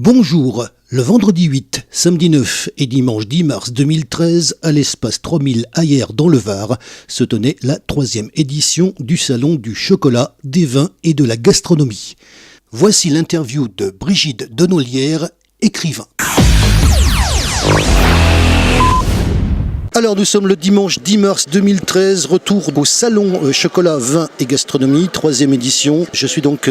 Bonjour, le vendredi 8, samedi 9 et dimanche 10 mars 2013, à l'espace 3000 Ayer dans le Var, se tenait la 3e édition du Salon du chocolat, des vins et de la gastronomie. Voici l'interview de Brigitte Denolière, écrivain. Alors nous sommes le dimanche 10 mars 2013, retour au salon chocolat, vin et gastronomie, 3e édition. Je suis donc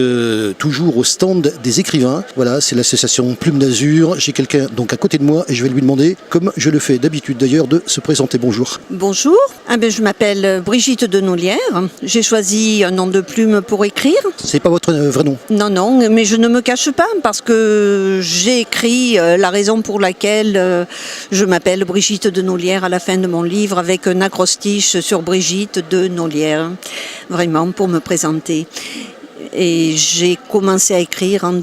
toujours au stand des écrivains. Voilà, c'est l'association Plume d'Azur. J'ai quelqu'un donc à côté de moi et je vais lui demander, comme je le fais d'habitude d'ailleurs, de se présenter. Bonjour. Bonjour, je m'appelle Brigitte Denolière. J'ai choisi un nom de plume pour écrire. C'est pas votre vrai nom? Non, mais je ne me cache pas parce que j'ai écrit la raison pour laquelle je m'appelle Brigitte Denolière à la fin de mon livre avec un acrostiche sur Brigitte Denolière, vraiment pour me présenter. Et j'ai commencé à écrire en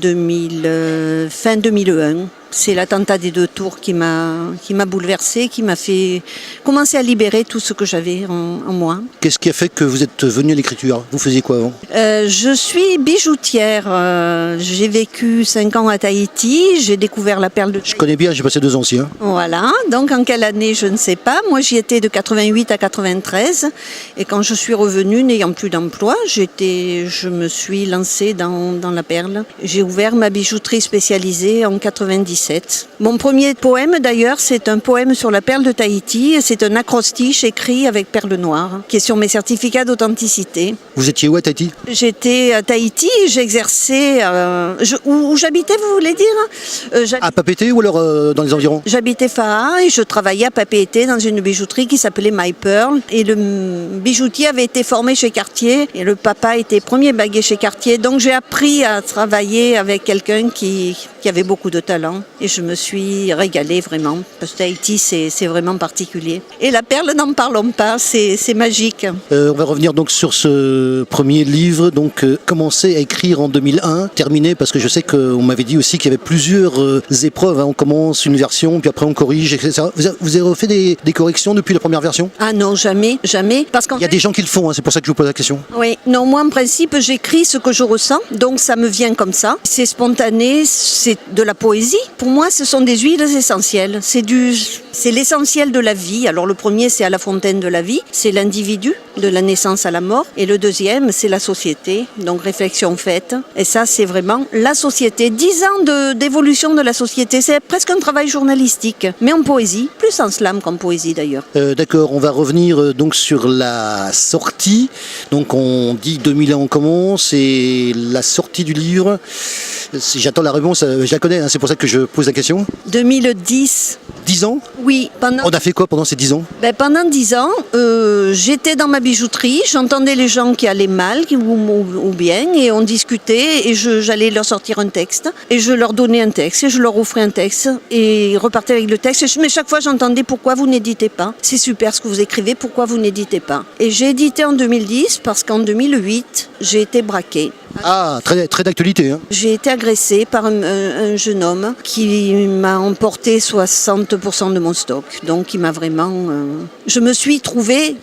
fin 2001. C'est l'attentat des 2 tours qui m'a bouleversée, qui m'a fait commencer à libérer tout ce que j'avais en moi. Qu'est-ce qui a fait que vous êtes venu à l'écriture? Vous faisiez quoi avant? Je suis bijoutière. J'ai vécu 5 ans à Tahiti. J'ai découvert la perle de Tahiti. Je connais bien, j'ai passé 2 ans aussi. Voilà. Donc en quelle année, je ne sais pas. Moi, j'y étais de 88 à 93. Et quand je suis revenue, n'ayant plus d'emploi, je me suis lancée dans la perle. J'ai ouvert ma bijouterie spécialisée en 97. Mon premier poème d'ailleurs, c'est un poème sur la perle de Tahiti. C'est un acrostiche écrit avec perle noire, qui est sur mes certificats d'authenticité. Vous étiez où à Tahiti? J'étais à Tahiti, j'exerçais... où j'habitais, vous voulez dire? À Papeete ou alors dans les environs? J'habitais Fa'a et je travaillais à Papeete dans une bijouterie qui s'appelait My Pearl. Et le bijoutier avait été formé chez Cartier et le papa était premier baguette chez Cartier. Donc j'ai appris à travailler avec quelqu'un qui avait beaucoup de talent. Et je me suis régalée vraiment, parce que Tahiti, c'est vraiment particulier. Et la perle, n'en parlons pas, c'est magique. On va revenir donc sur ce premier livre, donc commencé à écrire en 2001, terminé, parce que je sais qu'on m'avait dit aussi qu'il y avait plusieurs épreuves. On commence une version, puis après on corrige, etc. Vous avez refait des corrections depuis la première version? Ah non, jamais. Parce qu'en Il y a des gens qui le font, c'est pour ça que je vous pose la question. Oui, non, moi en principe, j'écris ce que je ressens, donc ça me vient comme ça. C'est spontané, c'est de la poésie. Pour moi, ce sont des huiles essentielles. C'est l'essentiel de la vie. Alors le premier, c'est à la fontaine de la vie. C'est l'individu, de la naissance à la mort. Et le deuxième, c'est la société. Donc réflexion faite. Et ça, c'est vraiment la société. 10 ans d'évolution de la société. C'est presque un travail journalistique. Mais en poésie. Plus en slam qu'en poésie d'ailleurs. D'accord, on va revenir donc sur la sortie. Donc on dit 2001 on commence et la sortie du livre. J'attends la réponse, je la connais, c'est pour ça que je pose la question. 2010. 10 ans? Oui. On a fait quoi pendant ces 10 ans? Pendant 10 ans, j'étais dans ma bijouterie, j'entendais les gens qui allaient mal ou bien, et on discutait, et j'allais leur sortir un texte, et je leur donnais un texte, et je leur offrais un texte, et ils repartaient avec le texte, mais chaque fois j'entendais pourquoi vous n'éditez pas. C'est super ce que vous écrivez, pourquoi vous n'éditez pas. Et j'ai édité en 2010 parce qu'en 2008, j'ai été braquée. Ah, très d'actualité. J'ai été agressée par un jeune homme qui m'a emporté 60% de mon stock. Donc il m'a vraiment... Je me suis trouvée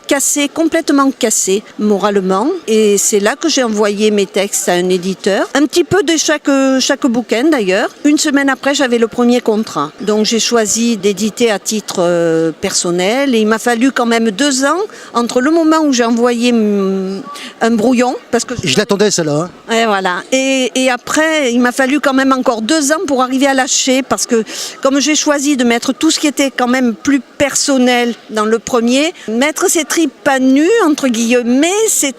complètement cassée moralement. Et c'est là que j'ai envoyé mes textes à un éditeur. Un petit peu de chaque bouquin d'ailleurs. Une semaine après, j'avais le premier contrat. Donc j'ai choisi d'éditer à titre personnel. Et il m'a fallu quand même 2 ans entre le moment où j'ai envoyé un brouillon. Parce que je l'attendais celle-là. Et voilà. Et après, il m'a fallu quand même encore 2 ans pour arriver à lâcher parce que comme j'ai choisi de mettre tout ce qui était quand même plus personnel dans le premier, mettre ses tripes à nu, entre guillemets, c'est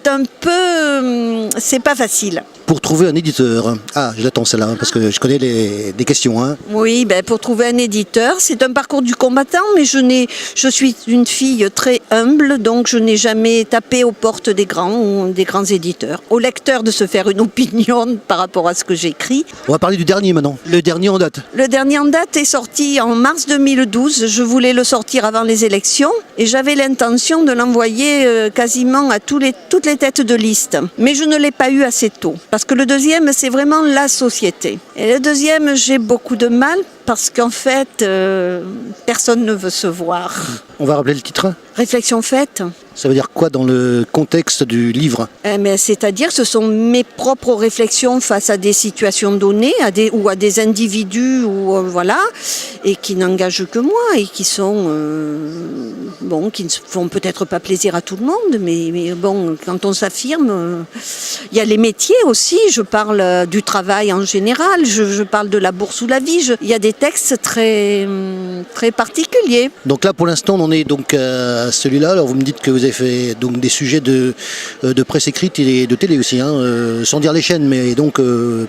pas facile. Pour trouver un éditeur, je l'attends celle-là, parce que je connais des questions. Oui, pour trouver un éditeur, c'est un parcours du combattant, mais je suis une fille très humble, donc je n'ai jamais tapé aux portes des grands éditeurs. Au lecteur de se faire une opinion par rapport à ce que j'écris. On va parler du dernier maintenant, le dernier en date. Le dernier en date est sorti en mars 2012, je voulais le sortir avant les élections, et j'avais l'intention de l'envoyer quasiment à toutes les têtes de liste. Mais je ne l'ai pas eu assez tôt. Parce que le deuxième, c'est vraiment la société. Et le deuxième, j'ai beaucoup de mal parce qu'en fait, personne ne veut se voir. On va rappeler le titre? Réflexion faite. Ça veut dire quoi dans le contexte du livre ? C'est-à-dire que ce sont mes propres réflexions face à des situations données, ou à des individus, et qui n'engagent que moi et qui sont, qui ne font peut-être pas plaisir à tout le monde, mais bon, quand on s'affirme, il y a les métiers aussi. Je parle du travail en général, je parle de la bourse ou la vie. Il y a des textes très, très particuliers. Donc là, pour l'instant, on en est donc à celui-là. Alors vous me dites que vous avez fait donc des sujets de presse écrite et de télé aussi, sans dire les chaînes, mais donc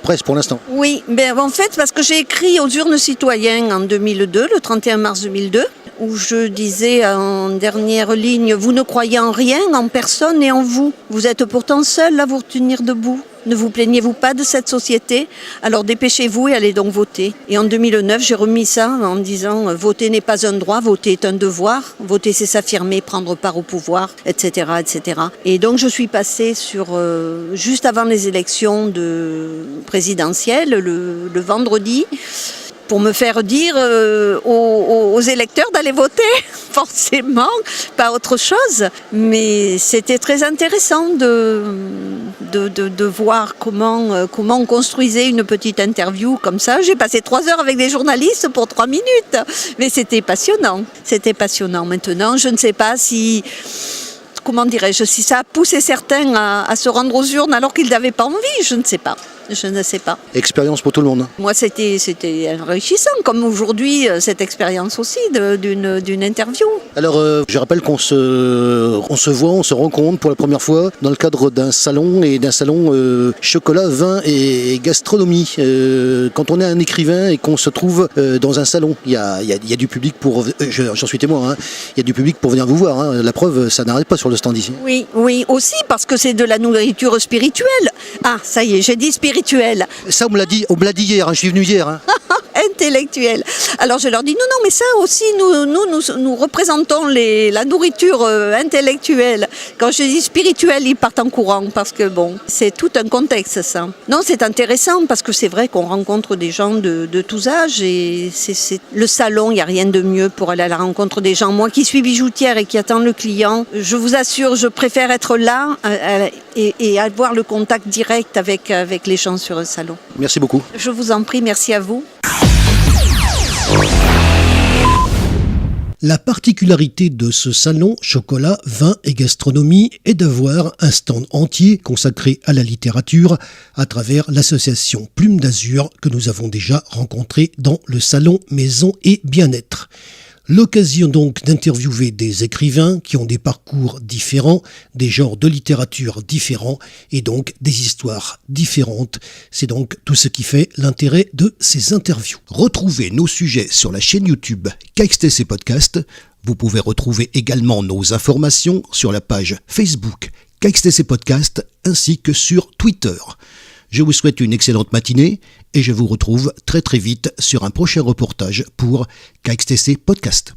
presse pour l'instant. Oui, en fait, parce que j'ai écrit aux urnes citoyennes en 2002, le 31 mars 2002, où je disais en dernière ligne « Vous ne croyez en rien, en personne et en vous. Vous êtes pourtant seul à vous tenir debout. Ne vous plaignez-vous pas de cette société? Alors dépêchez-vous et allez donc voter. » Et en 2009, j'ai remis ça en disant « Voter n'est pas un droit, voter est un devoir. Voter, c'est s'affirmer, prendre part au pouvoir, etc. etc. » Et donc je suis passée sur, juste avant les élections présidentielles, le vendredi, pour me faire dire aux électeurs d'aller voter, forcément, pas autre chose. Mais c'était très intéressant de voir comment on construisait une petite interview comme ça. J'ai passé 3 heures avec des journalistes pour 3 minutes, mais c'était passionnant. C'était passionnant. Maintenant, je ne sais pas si ça a poussé certains à se rendre aux urnes alors qu'ils n'avaient pas envie, je ne sais pas. Je ne sais pas. Expérience pour tout le monde. Moi, c'était enrichissant, comme aujourd'hui, cette expérience aussi d'une interview. Alors, je rappelle qu'on se voit, on se rencontre pour la première fois dans le cadre d'un salon chocolat, vin et gastronomie. Quand on est un écrivain et qu'on se trouve dans un salon, il y a du public pour... J'en suis témoin, il y a du public pour venir vous voir. La preuve, ça n'arrête pas sur le stand ici. Oui, aussi, parce que c'est de la nourriture spirituelle. Ah, ça y est, j'ai dit spirituelle. Ça, on me l'a dit hier, je suis venu hier. Intellectuelle. Alors je leur dis non, mais ça aussi, nous représentons la nourriture intellectuelle. Quand je dis spirituelle, ils partent en courant parce que c'est tout un contexte ça. Non, c'est intéressant parce que c'est vrai qu'on rencontre des gens de tous âges et c'est le salon, il n'y a rien de mieux pour aller à la rencontre des gens. Moi qui suis bijoutière et qui attends le client, je vous assure, je préfère être là et avoir le contact direct avec les gens sur un salon. Merci beaucoup. Je vous en prie, merci à vous. La particularité de ce salon chocolat, vin et gastronomie est d'avoir un stand entier consacré à la littérature à travers l'association Plume d'Azur que nous avons déjà rencontrée dans le salon Maison et Bien-être. L'occasion donc d'interviewer des écrivains qui ont des parcours différents, des genres de littérature différents et donc des histoires différentes. C'est donc tout ce qui fait l'intérêt de ces interviews. Retrouvez nos sujets sur la chaîne YouTube KXTC Podcast. Vous pouvez retrouver également nos informations sur la page Facebook KXTC Podcast ainsi que sur Twitter. Je vous souhaite une excellente matinée et je vous retrouve très très vite sur un prochain reportage pour KXTC Podcast.